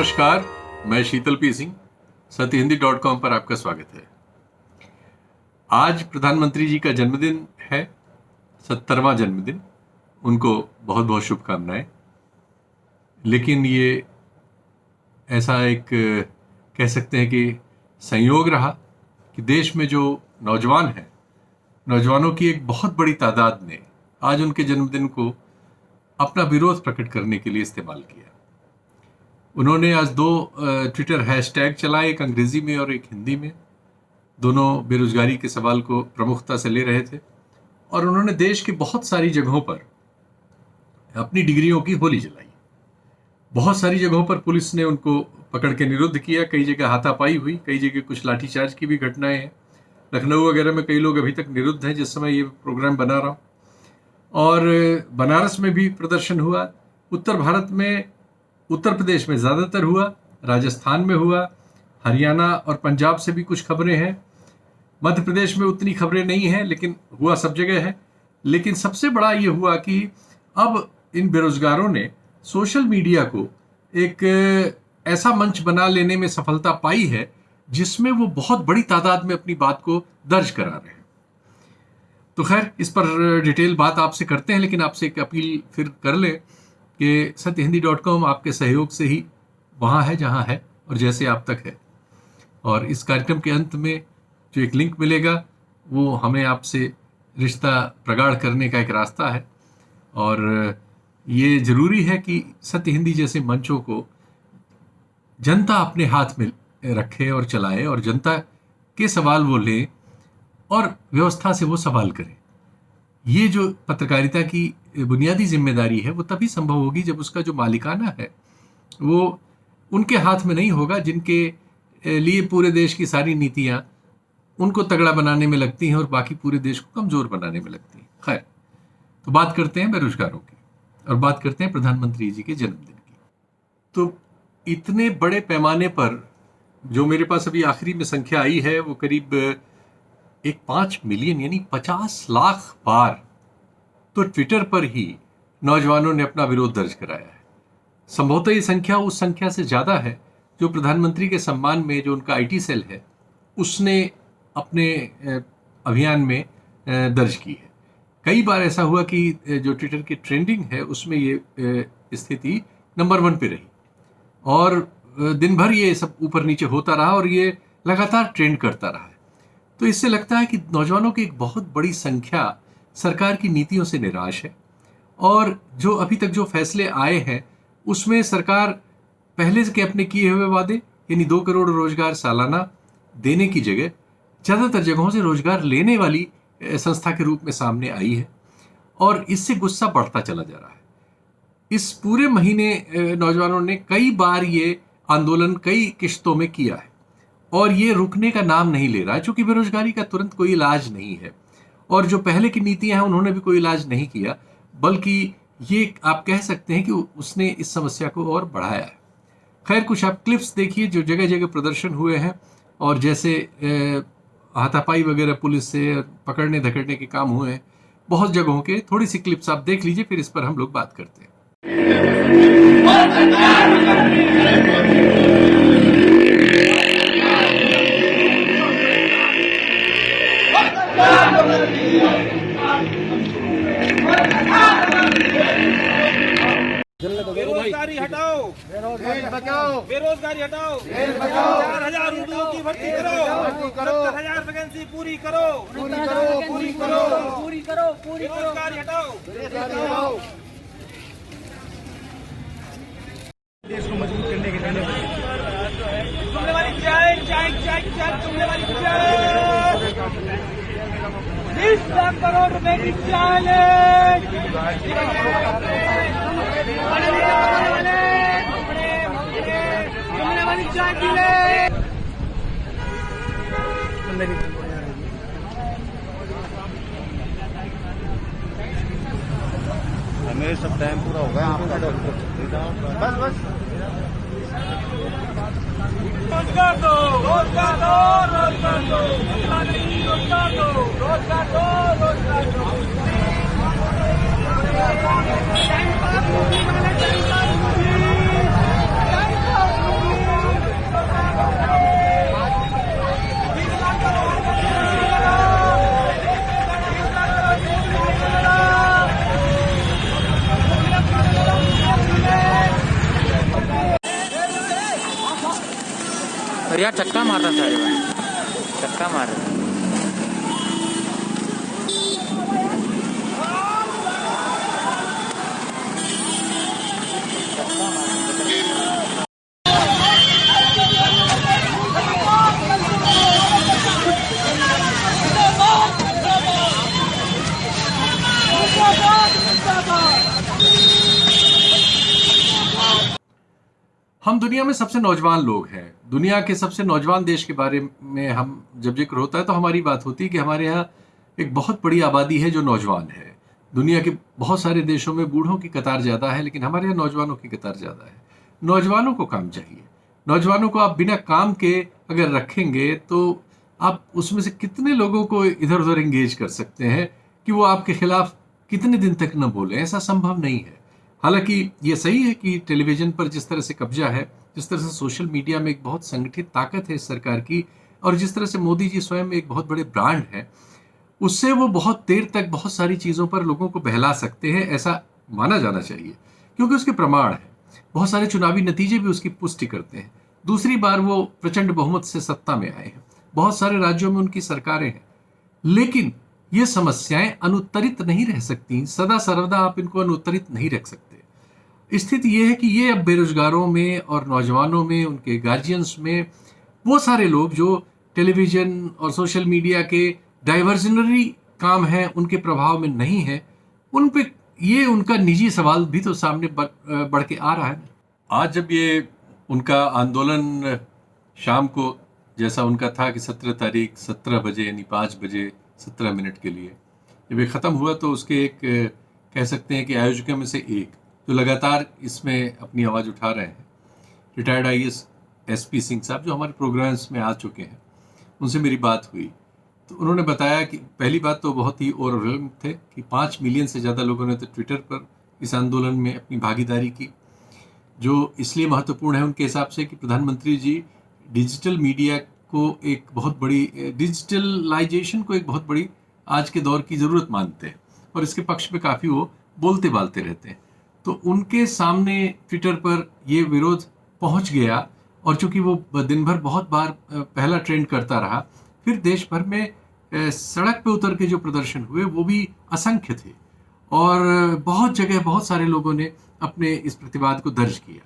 नमस्कार, मैं शीतल पी सिंह, सत्यहिंदी.com पर आपका स्वागत है। आज प्रधानमंत्री जी का जन्मदिन है, 70वां जन्मदिन। उनको बहुत बहुत शुभकामनाएं। लेकिन ये ऐसा एक कह सकते हैं कि संयोग रहा कि देश में जो नौजवान हैं, नौजवानों की एक बहुत बड़ी तादाद ने आज उनके जन्मदिन को अपना विरोध प्रकट करने के लिए इस्तेमाल किया। उन्होंने आज दो ट्विटर हैशटैग चलाए, एक अंग्रेजी में और एक हिंदी में। दोनों बेरोजगारी के सवाल को प्रमुखता से ले रहे थे और उन्होंने देश की बहुत सारी जगहों पर अपनी डिग्रियों की होली जलाई। बहुत सारी जगहों पर पुलिस ने उनको पकड़ के निरुद्ध किया, कई जगह हाथापाई हुई, कई जगह कुछ लाठीचार्ज की भी घटनाएं हैं। लखनऊ वगैरह में कई लोग अभी तक निरुद्ध हैं जिस समय ये प्रोग्राम बना रहा हूं। और बनारस में भी प्रदर्शन हुआ। उत्तर भारत में, उत्तर प्रदेश में ज़्यादातर हुआ, राजस्थान में हुआ, हरियाणा और पंजाब से भी कुछ खबरें हैं। मध्य प्रदेश में उतनी खबरें नहीं हैं, लेकिन हुआ सब जगह है। लेकिन सबसे बड़ा ये हुआ कि अब इन बेरोजगारों ने सोशल मीडिया को एक ऐसा मंच बना लेने में सफलता पाई है जिसमें वो बहुत बड़ी तादाद में अपनी बात को दर्ज करा रहे हैं। तो खैर, इस पर डिटेल बात आपसे करते हैं, लेकिन आपसे एक अपील फिर कर लें कि सत्यहिंदी.com आपके सहयोग से ही वहाँ है जहाँ है और जैसे आप तक है। और इस कार्यक्रम के अंत में जो एक लिंक मिलेगा वो हमें आपसे रिश्ता प्रगाढ़ करने का एक रास्ता है। और ये ज़रूरी है कि सत्य हिंदी जैसे मंचों को जनता अपने हाथ में रखे और चलाए और जनता के सवाल वो ले और व्यवस्था से वो सवाल करे। ये जो पत्रकारिता की बुनियादी जिम्मेदारी है वो तभी संभव होगी जब उसका जो मालिकाना है वो उनके हाथ में नहीं होगा जिनके लिए पूरे देश की सारी नीतियां उनको तगड़ा बनाने में लगती हैं और बाकी पूरे देश को कमजोर बनाने में लगती हैं। खैर, तो बात करते हैं बेरोजगारों की और बात करते हैं प्रधानमंत्री जी के जन्मदिन की। तो इतने बड़े पैमाने पर जो मेरे पास अभी आखिरी में संख्या आई है वो करीब 5 मिलियन यानी 50 लाख बार तो ट्विटर पर ही नौजवानों ने अपना विरोध दर्ज कराया है। संभवतः ये संख्या उस संख्या से ज़्यादा है जो प्रधानमंत्री के सम्मान में जो उनका IT सेल है उसने अपने अभियान में दर्ज की है। कई बार ऐसा हुआ कि जो ट्विटर की ट्रेंडिंग है उसमें ये स्थिति नंबर 1 पे रही और दिन भर ये सब ऊपर नीचे होता रहा और ये लगातार ट्रेंड करता रहा है। तो इससे लगता है कि नौजवानों की एक बहुत बड़ी संख्या सरकार की नीतियों से निराश है और जो अभी तक जो फैसले आए हैं उसमें सरकार पहले के अपने किए हुए वादे यानी 2 करोड़ रोजगार सालाना देने की जगह ज़्यादातर जगहों से रोजगार लेने वाली संस्था के रूप में सामने आई है और इससे गुस्सा बढ़ता चला जा रहा है। इस पूरे महीने नौजवानों ने कई बार ये आंदोलन कई किश्तों में किया है और ये रुकने का नाम नहीं ले रहा है, चूंकि बेरोजगारी का तुरंत कोई इलाज नहीं है और जो पहले की नीतियां हैं उन्होंने भी कोई इलाज नहीं किया, बल्कि ये आप कह सकते हैं कि उसने इस समस्या को और बढ़ाया है। खैर, कुछ आप क्लिप्स देखिए जो जगह जगह प्रदर्शन हुए हैं और जैसे हाथापाई वगैरह पुलिस से पकड़ने धकड़ने के काम हुए हैं बहुत जगहों के। थोड़ी सी क्लिप्स आप देख लीजिए, फिर इस पर हम लोग बात करते हैं। बेरोजगारी हटाओ, बेरोजगारी बचाओ, बेरोजगारी हटाओ, 4000 उर्दू की भर्ती करो, 70,000 वैकेंसी पूरी करो, पूरी करो, पूरी करो, पूरी करो, पूरी बेरोजगारी हटाओ, बेरोजगारी। देश को मजबूत करने के लिए तुमने वाली चाय चाय चाय चाय तुमने वाली चाय 20 लाख करोड़ रुपए की चाय तुमने वाली चाय पी ले। मेरे सब टाइम पूरा हो गया आपका। बस बस रोजगार दो, रोजगार दो, रोजगार दो, रोजगार दो, रोजगार दो, रोजगार दो। मारता सारे बार धक्का मार रहा था। हम दुनिया में सबसे नौजवान लोग हैं। दुनिया के सबसे नौजवान देश के बारे में हम जब जिक्र होता है तो हमारी बात होती है कि हमारे यहाँ एक बहुत बड़ी आबादी है जो नौजवान है। दुनिया के बहुत सारे देशों में बूढ़ों की कतार ज़्यादा है, लेकिन हमारे यहाँ नौजवानों की कतार ज़्यादा है। नौजवानों को काम चाहिए। नौजवानों को आप बिना काम के अगर रखेंगे तो आप उसमें से कितने लोगों को इधर उधर एंगेज कर सकते हैं कि वो आपके खिलाफ कितने दिन तक न बोले। ऐसा संभव नहीं है। हालांकि ये सही है कि टेलीविजन पर जिस तरह से कब्जा है, जिस तरह से सोशल मीडिया में एक बहुत संगठित ताकत है इस सरकार की, और जिस तरह से मोदी जी स्वयं एक बहुत बड़े ब्रांड हैं, उससे वो बहुत देर तक बहुत सारी चीज़ों पर लोगों को बहला सकते हैं, ऐसा माना जाना चाहिए, क्योंकि उसके प्रमाण हैं। बहुत सारे चुनावी नतीजे भी उसकी पुष्टि करते हैं। दूसरी बार वो प्रचंड बहुमत से सत्ता में आए हैं। बहुत सारे राज्यों में उनकी सरकारें हैं, लेकिन ये समस्याएं अनुत्तरित नहीं रह सकती। सदा सर्वदा आप इनको अनुत्तरित नहीं रख सकते। स्थिति ये है कि ये अब बेरोजगारों में और नौजवानों में, उनके गार्जियंस में, वो सारे लोग जो टेलीविजन और सोशल मीडिया के डाइवर्जनरी काम है उनके प्रभाव में नहीं है, उन पे ये उनका निजी सवाल भी तो सामने बढ़ के आ रहा है। आज जब ये उनका आंदोलन शाम को, जैसा उनका था कि 17 तारीख 17 बजे यानी 5 बजे 17 मिनट के लिए जब ये ख़त्म हुआ, तो उसके एक कह सकते हैं कि आयोजकों में से एक जो लगातार इसमें अपनी आवाज़ उठा रहे हैं, रिटायर्ड IAS SP सिंह साहब, जो हमारे प्रोग्राम्स में आ चुके हैं, उनसे मेरी बात हुई तो उन्होंने बताया कि पहली बात तो बहुत ही ओवरवेल्म थे कि 5 मिलियन से ज़्यादा लोगों ने तो ट्विटर पर इस आंदोलन में अपनी भागीदारी की, जो इसलिए महत्वपूर्ण है उनके हिसाब से कि प्रधानमंत्री जी डिजिटल मीडिया को एक बहुत बड़ी, डिजिटलाइजेशन को एक बहुत बड़ी आज के दौर की ज़रूरत मानते हैं और इसके पक्ष में काफ़ी वो बोलते बालते रहते हैं। तो उनके सामने ट्विटर पर ये विरोध पहुंच गया, और चूंकि वो दिन भर बहुत बार पहला ट्रेंड करता रहा, फिर देश भर में सड़क पे उतर के जो प्रदर्शन हुए वो भी असंख्य थे, और बहुत जगह बहुत सारे लोगों ने अपने इस प्रतिवाद को दर्ज किया।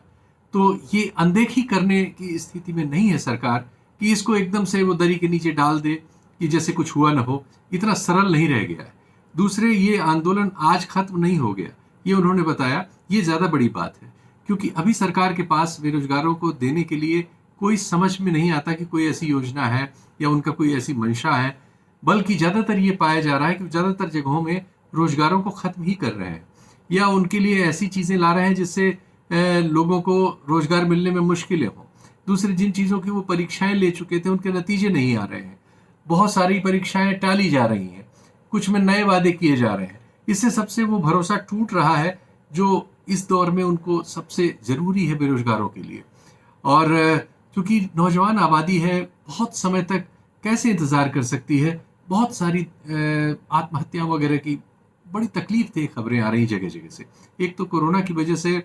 तो ये अनदेखी करने की स्थिति में नहीं है सरकार कि इसको एकदम से वो दरी के नीचे डाल दे कि जैसे कुछ हुआ ना हो। इतना सरल नहीं रह गया है। दूसरे, ये आंदोलन आज खत्म नहीं हो गया, ये उन्होंने बताया। ये ज़्यादा बड़ी बात है, क्योंकि अभी सरकार के पास बेरोजगारों को देने के लिए कोई समझ में नहीं आता कि कोई ऐसी योजना है या उनका कोई ऐसी मंशा है, बल्कि ज़्यादातर ये पाया जा रहा है कि ज़्यादातर जगहों में रोजगारों को ख़त्म ही कर रहे हैं, या उनके लिए ऐसी चीज़ें ला रहे हैं जिससे लोगों को रोजगार मिलने में मुश्किलें हों। दूसरी, जिन चीज़ों की वो परीक्षाएं ले चुके थे उनके नतीजे नहीं आ रहे हैं। बहुत सारी परीक्षाएं टाली जा रही हैं, कुछ में नए वादे किए जा रहे हैं। इससे सबसे वो भरोसा टूट रहा है जो इस दौर में उनको सबसे ज़रूरी है बेरोजगारों के लिए। और क्योंकि नौजवान आबादी है, बहुत समय तक कैसे इंतज़ार कर सकती है। बहुत सारी आत्महत्या वगैरह की बड़ी तकलीफ थी खबरें आ रही जगह जगह से। एक तो कोरोना की वजह से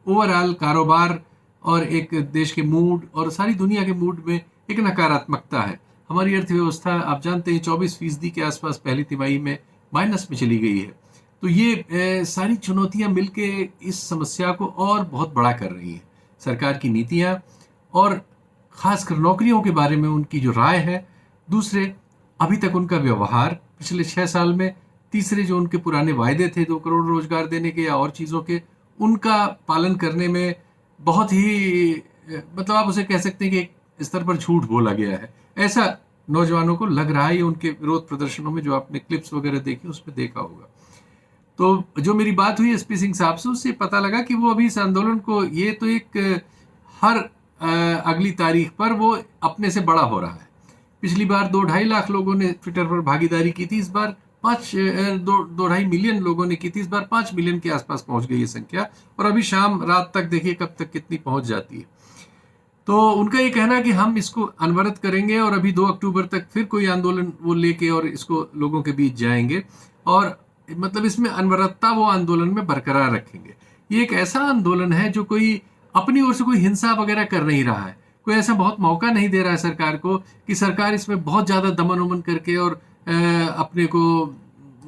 ओवरऑल कारोबार और एक देश के मूड और सारी दुनिया के मूड में एक नकारात्मकता है। हमारी अर्थव्यवस्था आप जानते हैं 24% के आसपास पहली तिमाही में माइनस में चली गई है। तो ये सारी चुनौतियां मिलके इस समस्या को और बहुत बड़ा कर रही हैं। सरकार की नीतियां और ख़ासकर नौकरियों के बारे में उनकी जो राय है, दूसरे अभी तक उनका व्यवहार पिछले 6 साल में, तीसरे जो उनके पुराने वायदे थे 2 करोड़ रोजगार देने के या और चीज़ों के, उनका पालन करने में बहुत ही मतलब आप उसे कह सकते हैं कि एक स्तर पर झूठ बोला गया है, ऐसा नौजवानों को लग रहा है। ये उनके विरोध प्रदर्शनों में जो आपने क्लिप्स वगैरह देखी उसमें देखा होगा। तो जो मेरी बात हुई SP सिंह साहब से, उससे पता लगा कि वो अभी इस आंदोलन को, ये तो एक हर अगली तारीख पर वो अपने से बड़ा हो रहा है। पिछली बार 2-2.5 लाख लोगों ने ट्विटर पर भागीदारी की थी, इस बार 2-2.5 मिलियन लोगों ने की थी, इस बार 5 मिलियन के आसपास पहुंच गई ये संख्या। और अभी शाम रात तक देखिए कब तक कितनी पहुंच जाती है। तो उनका ये कहना है कि हम इसको अनवरत करेंगे और अभी 2 अक्टूबर तक फिर कोई आंदोलन वो लेके और इसको लोगों के बीच जाएंगे, और मतलब इसमें अनवरतता वो आंदोलन में बरकरार रखेंगे। ये एक ऐसा आंदोलन है जो कोई अपनी ओर से कोई हिंसा वगैरह कर नहीं रहा है, कोई ऐसा बहुत मौका नहीं दे रहा है सरकार को कि सरकार इसमें बहुत ज़्यादा दमन उमन करके और अपने को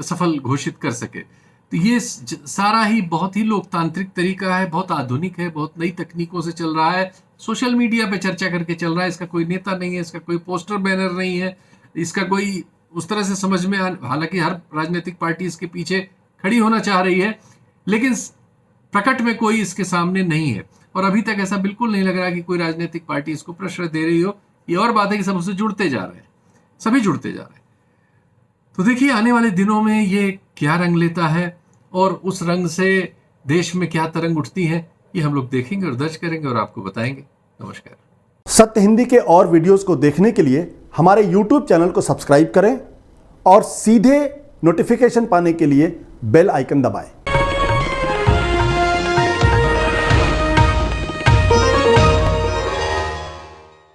सफल घोषित कर सके। तो ये सारा ही बहुत ही लोकतांत्रिक तरीका है, बहुत आधुनिक है, बहुत नई तकनीकों से चल रहा है, सोशल मीडिया पे चर्चा करके चल रहा है। इसका कोई नेता नहीं है, इसका कोई पोस्टर बैनर नहीं है, इसका कोई उस तरह से समझ में, हालांकि हर राजनीतिक पार्टी इसके पीछे खड़ी होना चाह रही है, लेकिन प्रकट में कोई इसके सामने नहीं है। और अभी तक ऐसा बिल्कुल नहीं लग रहा कि कोई राजनीतिक पार्टी इसको प्रश्रय दे रही हो। ये और बात है कि सब उससे जुड़ते जा रहे हैं, सभी जुड़ते जा रहे हैं। तो देखिए आने वाले दिनों में ये क्या रंग लेता है और उस रंग से देश में क्या तरंग उठती है, ये हम लोग देखेंगे और दर्ज करेंगे और आपको बताएंगे। नमस्कार। सत्य हिंदी के और वीडियोस को देखने के लिए हमारे YouTube चैनल को सब्सक्राइब करें और सीधे नोटिफिकेशन पाने के लिए बेल आइकन दबाएं।